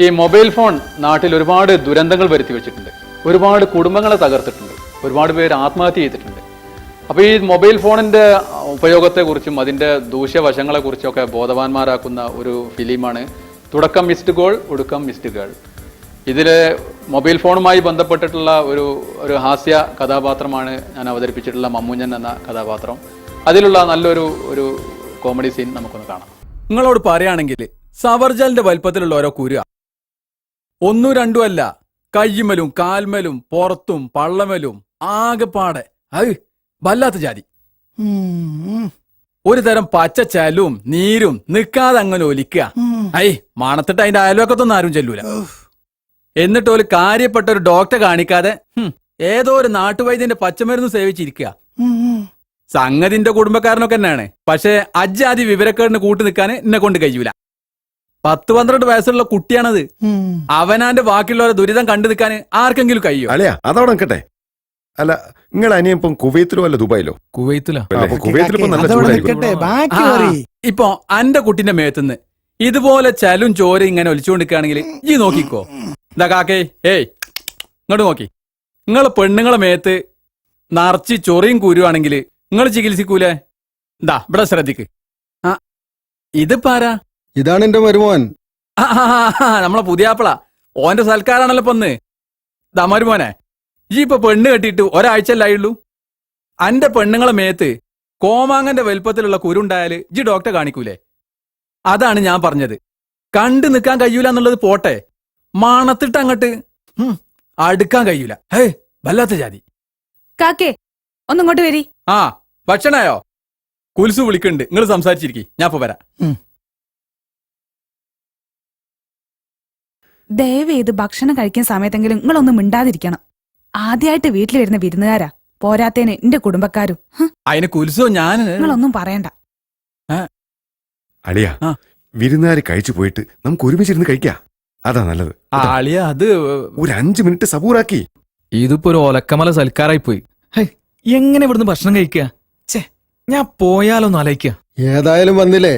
ഈ mobile phone നാട്ടിൽ ഒരുപാട് ദുരന്തങ്ങൾ വരുത്തി വെച്ചിട്ടുണ്ട്, ഒരുപാട് കുടുംബങ്ങളെ തകർത്തിട്ടുണ്ട്, ഒരുപാട് പേര് ആത്മഹത്യ ചെയ്തിട്ടുണ്ട്. അപ്പോൾ ഈ മൊബൈൽ ഫോണിൻ്റെ ഉപയോഗത്തെക്കുറിച്ചും അതിൻ്റെ ദൂഷ്യവശങ്ങളെക്കുറിച്ചൊക്കെ ബോധവാന്മാരാക്കുന്ന ഒരു ഫിലിമാണ് തുടക്കം മിസ്ഡ് കോൾ ഒടുക്കം മിസ്ഡ് ഗേൾ. ഇതിൽ മൊബൈൽ ഫോണുമായി ബന്ധപ്പെട്ടിട്ടുള്ള ഒരു ഹാസ്യ കഥാപാത്രമാണ് ഞാൻ അവതരിപ്പിച്ചിട്ടുള്ള മമ്മൂഞ്ഞൻ എന്ന കഥാപാത്രം. അതിലുള്ള നല്ലൊരു കോമഡി സീൻ നമുക്കൊന്ന് കാണാം. നിങ്ങളോട് പറയുകയാണെങ്കിൽ സവർജലിന്റെ വലിപ്പത്തിലുള്ള ഓരോ കുരുക, ഒന്നും രണ്ടും അല്ല, കയ്യുമലും കാൽമലും പുറത്തും പള്ളമലും ആകെപ്പാടെ വല്ലാത്ത ജാതി. ഒരു തരം പച്ച ചലും നീരും നിൽക്കാതെ അങ്ങനെ ഒലിക്കുക. മണത്തിട്ട് അതിന്റെ അയൽവക്കത്തൊന്നും ആരും ചെല്ലൂല. എന്നിട്ട് ഒരു കാര്യപ്പെട്ട ഒരു ഡോക്ടറെ കാണിക്കാതെ ഏതോ ഒരു നാട്ടുവൈദ്യന്റെ പച്ചമരുന്ന് സേവിച്ചിരിക്കുക. സംഗതിന്റെ കുടുംബക്കാരനൊക്കെ തന്നെയാണ്. പക്ഷെ അജ്ജാതി വിവരക്കേടിന് കൂട്ടി നിൽക്കാൻ എന്നെ കൊണ്ട് കഴിയൂല. 10-12 വയസ്സുള്ള കുട്ടിയാണത്. അവനാന്റെ ബാക്കിയുള്ളവരെ ദുരിതം കണ്ടു നിൽക്കാൻ ആർക്കെങ്കിലും കഴിയോ? അല്ലയാ, അതവിടെ നിൽക്കട്ടെ. അല്ല, നിങ്ങൾ അനിയപ്പം കുവൈത്തിലോ അല്ല ദുബായിലോ? കുവൈത്തിലോ? ഇപ്പൊ അന്റെ കുട്ടിന്റെ മേത്തുനിന്ന് ഇതുപോലെ ചലും ചോര ഇങ്ങനെ ഒലിച്ചുകൊണ്ടിരിക്കുകയാണെങ്കിൽ ഈ നോക്കിക്കോ. എന്താ കാക്കേ, ഇങ്ങോട്ട് നോക്കി. നിങ്ങള് പെണ്ണുങ്ങളെ മേത്ത് നിറച്ച് ചൊറിയും കുരുവാണെങ്കിൽ നിങ്ങൾ ചികിത്സിക്കൂലേ? എന്താ ഇവിടെ ശ്രദ്ധിക്ക്. ഇതിപ്പാരാ? ഇതാണ് എന്റെ മരുമോൻ. നമ്മളെ പുതിയാപ്പിള. ഓന്റെ സൽക്കാരാണല്ലോ പൊന്ന്. ദാ മരുമോനെ, ഈ ഇപ്പൊ പെണ്ണ് കെട്ടിയിട്ട് ഒരാഴ്ചയല്ലായുള്ളൂ. അന്റെ പെണ്ണുങ്ങളെ മേത്ത് കോമാങ്ങന്റെ വലുപ്പത്തിലുള്ള കുരുണ്ടായാല് ജി ഡോക്ടറെ കാണിക്കൂലേ? അതാണ് ഞാൻ പറഞ്ഞത്. കണ്ടു നിൽക്കാൻ കഴിയൂല എന്നുള്ളത് പോട്ടെ, മണത്തിട്ട് അങ്ങോട്ട് അടുക്കാൻ കഴിയൂല. വല്ലാത്ത ജാതി. കാക്കേ, ഒന്നിങ്ങോട്ട് വരി. ഭക്ഷണായോ? കുൽസു വിളിക്കുന്നുണ്ട്, നിങ്ങൾ സംസാരിച്ചിരിക്കും, ഞാൻ ഇപ്പൊ വരാം. ദയവേത് ഭക്ഷണം കഴിക്കുന്ന സമയത്തെങ്കിലും നിങ്ങളൊന്നും മിണ്ടാതിരിക്കണം. ആദ്യമായിട്ട് വീട്ടിൽ വരുന്ന വിരുന്നുകാരാ, പോരാത്തേന് എന്റെ കുടുംബക്കാരും. അതിന് കുൽസു ഞാൻ നിങ്ങളൊന്നും പറയണ്ട. അളിയ, വിരുന്നുകാര് കഴിച്ചു പോയിട്ട് നമുക്ക് ഒരുമിച്ചിരുന്ന് കഴിക്കാം, അതാ നല്ലത്. അളിയ, അത് ഒരു 5 മിനിറ്റ് സബൂറാക്കി. ഇതിപ്പോ ഒരു ഒലക്കമല സൽക്കാരായി പോയി. എങ്ങനെ ഇവിടുന്ന് ഭക്ഷണം കഴിക്കുക? ഞാൻ പോയാലൊന്ന് ആലോചിക്കുക. ഏതായാലും വന്നില്ലേ,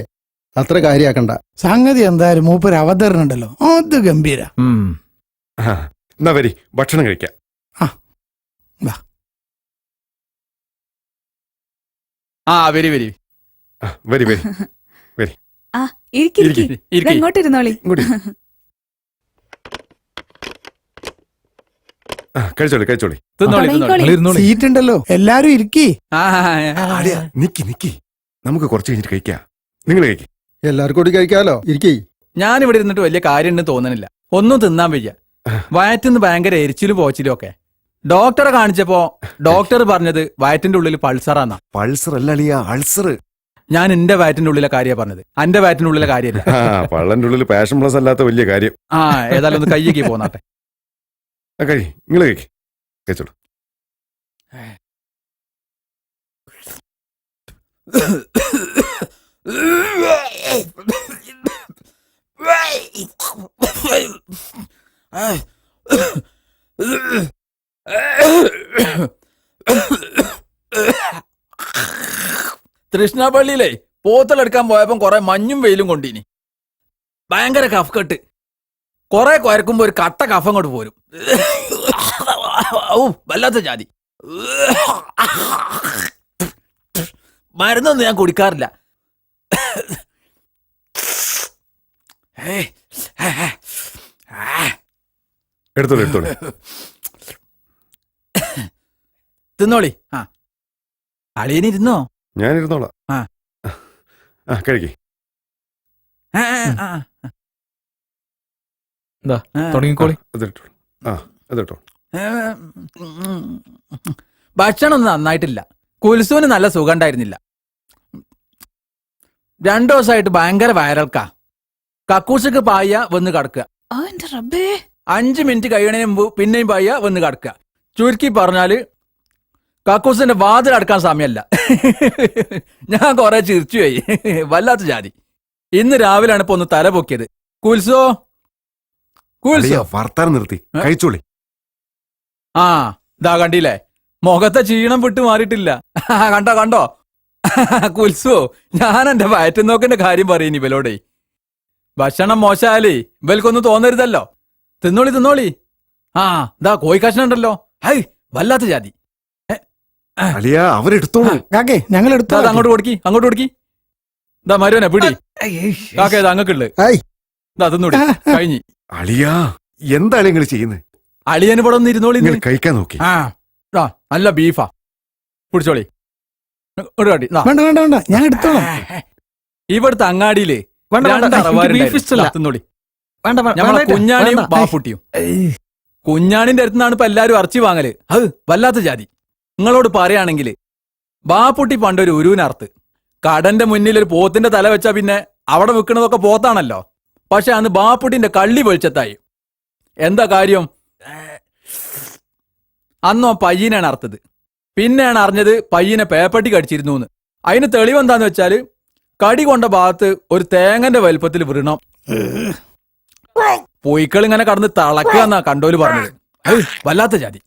അത്ര കാര്യാക്കണ്ട. സംഗതി എന്തായാലും മൂപ്പര് അവതരണം ഉണ്ടല്ലോ, അത് ഗംഭീര. എന്നാ വരി, ഭക്ഷണം കഴിക്കാം. വരി വരി വരി വരി വരി. ഇങ്ങോട്ടിരുന്നോളി. കഴിച്ചോളി കഴിച്ചോളി. സീറ്റ് ഉണ്ടല്ലോ, എല്ലാരും ഇരിക്കി. നിക്കി നിക്കി, നമുക്ക് കുറച്ച് കഴിഞ്ഞിട്ട് കഴിക്കാം. നിങ്ങൾ കഴിക്കും. എല്ലാവർക്കും കൂടി കഴിക്കാലോ, ഇരിക്കേ. ഞാനിവിടെ ഇരുന്നിട്ട് വലിയ കാര്യമുണ്ടെന്ന് തോന്നണില്ല. ഒന്നും തിന്നാൻ വയ്യ. വയറ്റിന്ന് ഭയങ്കര എരിച്ചിലും പോച്ചിലും ഒക്കെ. ഡോക്ടറെ കാണിച്ചപ്പോ ഡോക്ടർ പറഞ്ഞത് വയറ്റിന്റെ ഉള്ളിൽ പൾസറാന്നാ. പൾസർ അല്ല അളിയ, അൾസർ. ഞാൻ എന്റെ വയറ്റിന്റെ ഉള്ളിലെ കാര്യ പറഞ്ഞത്, അന്റെ വയറ്റിന്റെ ഉള്ളിലെ കാര്യമില്ല. പള്ളന്റെ ഉള്ളിൽ പാഷൻ പ്ലസ് അല്ലാത്ത വലിയ കാര്യം. ഏതായാലും ഒന്ന് കയ്യേക്ക് പോന്നാട്ടെ. കഴി, നിങ്ങൾ കഴിക്കും, കഴിച്ചോളൂ. തൃഷ്ണാപള്ളിയിലെ പോത്തലെടുക്കാൻ പോയപ്പം കുറെ മഞ്ഞും വെയിലും കൊണ്ടിനി. ഭയങ്കര കഫ് കെട്ട്. കുറെ കുരക്കുമ്പോ ഒരു കട്ട കഫം അങ്ങോട്ട് പോരും. വല്ലാത്ത ജാതി. മരുന്നൊന്നും ഞാൻ കുടിക്കാറില്ല. എടുത്തോളൂ എടുത്തോളൂ. തിന്നോളി. അളിയനിരുന്നോ? ഞാനിരുന്നോളാം. കഴിക്കേ. തുടങ്ങിക്കോളി. ഭക്ഷണം ഒന്നും നന്നായിട്ടില്ല. കുൽസുവിന് നല്ല സുഖം ഉണ്ടായിരുന്നില്ല. 2 ദിവസമായിട്ട് ഭയങ്കര വയറൽക്കാ. കക്കൂസക്ക് പായ വന്ന് കിടക്കുക. 5 മിനിറ്റ് കഴിയണതിന് മുമ്പ് പിന്നെയും പായ വന്ന് കിടക്കുക. ചുരുക്കി പറഞ്ഞാല് കക്കൂസിന്റെ വാതിൽ അടക്കാൻ സമയമല്ല. ഞാൻ കുറെ ചിരിച്ചുപോയി. വല്ലാത്ത ജാതി. ഇന്ന് രാവിലെയാണ് ഇപ്പൊ ഒന്ന് തല പൊക്കിയത്. കുൽസോ വർത്താനം നിർത്തി, കഴിച്ചോളി. ഇതാ കണ്ടില്ലേ, മുഖത്തെ ക്ഷീണം വിട്ട് മാറിയിട്ടില്ല. കണ്ടോ കണ്ടോ കുൽസോ, ഞാൻ എന്റെ വയറ്റുന്നോക്കിന്റെ കാര്യം പറയുന്നു ഇവലോടെ. ഭക്ഷണം മോശാലേ ഇവൽക്കൊന്നും തോന്നരുതല്ലോ. തിന്നോളി തിന്നോളി. ആ ഇതാ കോഴിക്കഷ്ണം ഉണ്ടല്ലോ. ഹൈ വല്ലാത്ത ജാതി. അളിയ അവരെടുത്തോളൂ. കാക്കേ ഞങ്ങൾ ദാ, എടുത്തോ. ദാ, അങ്ങോട്ട് കൊടുക്കി അങ്ങോട്ട് കൊടുക്കി. ഇതാ മരുവനെ പിടി. കാക്ക ഇത് അങ്ങക്കുള്ളു. ഐ ഇതാ തിന്നോടി. കഴിഞ്ഞി. അളിയ എന്താണ് നിങ്ങൾ ചെയ്യുന്നത്? അളിയന് ഇവിടെ ഒന്ന് ഇരുന്നോളി. നിങ്ങൾ കഴിക്കാൻ നോക്കി. ആ ആ നല്ല ബീഫാ. പിടിച്ചോളി. ഒരു കാട്ടി. ദാ. വേണ്ട വേണ്ട വേണ്ട ഞാൻ എടുത്തോളാം. ഇവിടുത്തെ അങ്ങാടിയില് വേണ്ട, വേണ്ട, രണ്ട് എനിക്ക് അറവാരുണ്ടായിരുന്നു. ബീഫ് ഇഷ്ടല്ല. ദാ, തിന്നോളി. വേണ്ട ഞമ്മളെ വേണ്ട, കുഞ്ഞാണിയും വേണ്ട. ബാപ്പുട്ടിയും. കുഞ്ഞാണിന്റെ അടുത്തുനിന്നാണ് ഇപ്പൊ എല്ലാരും ഇറച്ചി വാങ്ങല്. അത് വല്ലാത്ത ജാതി. നിങ്ങളോട് പറയുകയാണെങ്കിൽ ബാപ്പുട്ടി പണ്ടൊരു ഉരുവിനർത്ത് കടന്റെ മുന്നിൽ ഒരു പോത്തിന്റെ തല വെച്ചാ പിന്നെ അവിടെ വിൽക്കുന്നതൊക്കെ പോത്താണല്ലോ. പക്ഷെ അന്ന് ബാപ്പുട്ടിന്റെ കള്ളി വെളിച്ചത്തായി. എന്താ കാര്യം? അന്നോ പയ്യനാണ് അർത്ഥത്. പിന്നെയാണ് അറിഞ്ഞത് പയ്യനെ പേപ്പട്ടി കടിച്ചിരുന്നു എന്ന്. അതിന് തെളിവെന്താന്ന് വെച്ചാല് കടി കൊണ്ട ഭാഗത്ത് ഒരു തേങ്ങന്റെ വലുപ്പത്തിൽ വൃണം. പൊയ്ക്കൾ ഇങ്ങനെ കടന്ന് തളക്കുക എന്നാ കണ്ടോല് പറഞ്ഞത്. അത് വല്ലാത്ത ജാതി.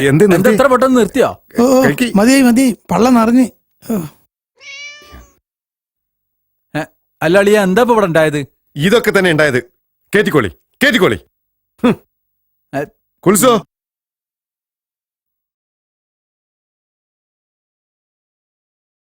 എന്ത് എന്താ എത്ര പെട്ടെന്ന് നിർത്തിയോ? ഓ കഴിക്ക്. മതിയായി മതിയായി പള്ളം നിറഞ്ഞ്. അല്ല അളിയ എന്താ ഇപ്പൊ ഇവിടെ ഉണ്ടായത്? ഇതൊക്കെ തന്നെ ഉണ്ടായത്. കേറ്റിക്കോളി കേറ്റിക്കോളി. കുൽസോ